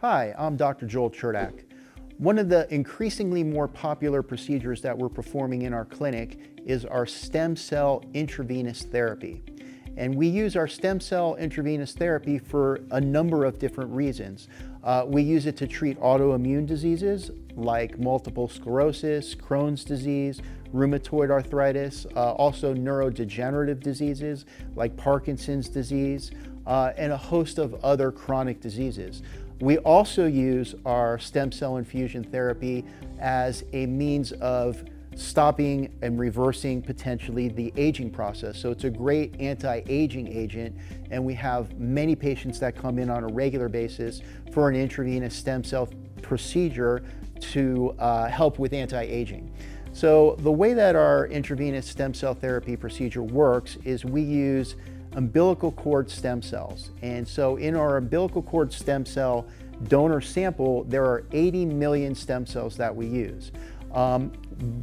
Hi, I'm Dr. Joel Cherdack. One of the increasingly more popular procedures that we're performing in our clinic is our stem cell intravenous therapy. And we use our stem cell intravenous therapy for a number of different reasons. We use it to treat autoimmune diseases like multiple sclerosis, Crohn's disease, rheumatoid arthritis, also neurodegenerative diseases like Parkinson's disease, and a host of other chronic diseases. We also use our stem cell infusion therapy as a means of stopping and reversing potentially the aging process. So it's a great anti-aging agent, and we have many patients that come in on a regular basis for an intravenous stem cell procedure to help with anti-aging. So the way that our intravenous stem cell therapy procedure works is we use umbilical cord stem cells. And so in our umbilical cord stem cell donor sample, there are 80 million stem cells that we use.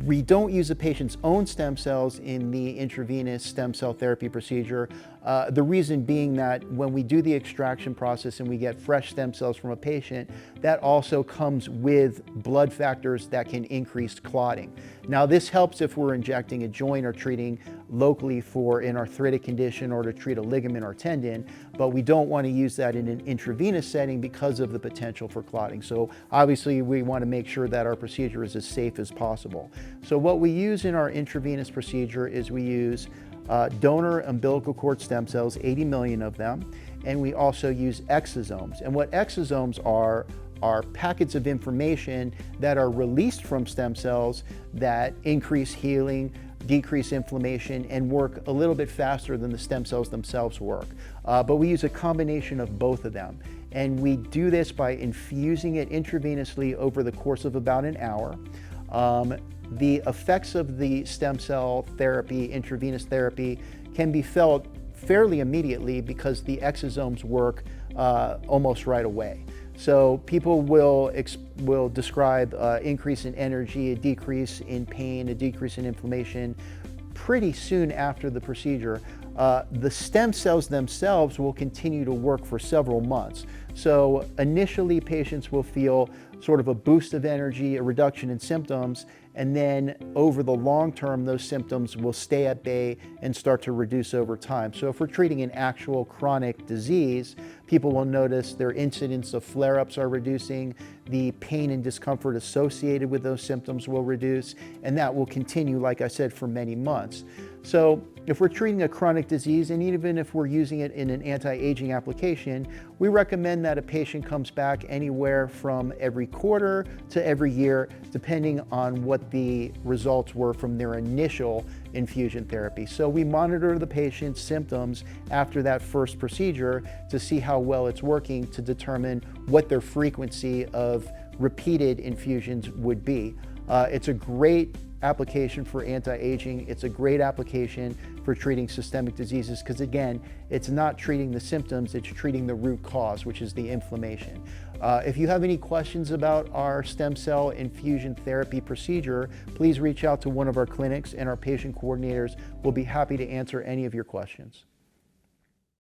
We don't use a patient's own stem cells in the intravenous stem cell therapy procedure. The reason being that when we do the extraction process and we get fresh stem cells from a patient, that also comes with blood factors that can increase clotting. Now, this helps if we're injecting a joint or treating locally for an arthritic condition or to treat a ligament or tendon, but we don't want to use that in an intravenous setting because of the potential for clotting. So obviously we want to make sure that our procedure is as safe as possible. So what we use in our intravenous procedure is we use donor umbilical cord stem cells, 80 million of them, and we also use exosomes. And what exosomes are packets of information that are released from stem cells that increase healing, decrease inflammation, and work a little bit faster than the stem cells themselves work. But we use a combination of both of them. And we do this by infusing it intravenously over the course of about an hour. The effects of the stem cell therapy, intravenous therapy, can be felt fairly immediately because the exosomes work almost right away. So people will describe increase in energy, a decrease in pain, a decrease in inflammation pretty soon after the procedure. The stem cells themselves will continue to work for several months. So initially patients will feel sort of a boost of energy, a reduction in symptoms, and then over the long term, those symptoms will stay at bay and start to reduce over time. So if we're treating an actual chronic disease, people will notice their incidence of flare-ups are reducing, the pain and discomfort associated with those symptoms will reduce, and that will continue, like I said, for many months. So if we're treating a chronic disease, and even if we're using it in an anti-aging application, we recommend that a patient comes back anywhere from every quarter to every year, depending on what the results were from their initial infusion therapy. So we monitor the patient's symptoms after that first procedure to see how well it's working to determine what their frequency of repeated infusions would be. It's a great application for anti-aging. It's a great application for treating systemic diseases because, again, it's not treating the symptoms, it's treating the root cause, which is the inflammation. If you have any questions about our stem cell infusion therapy procedure, please reach out to one of our clinics and our patient coordinators will be happy to answer any of your questions.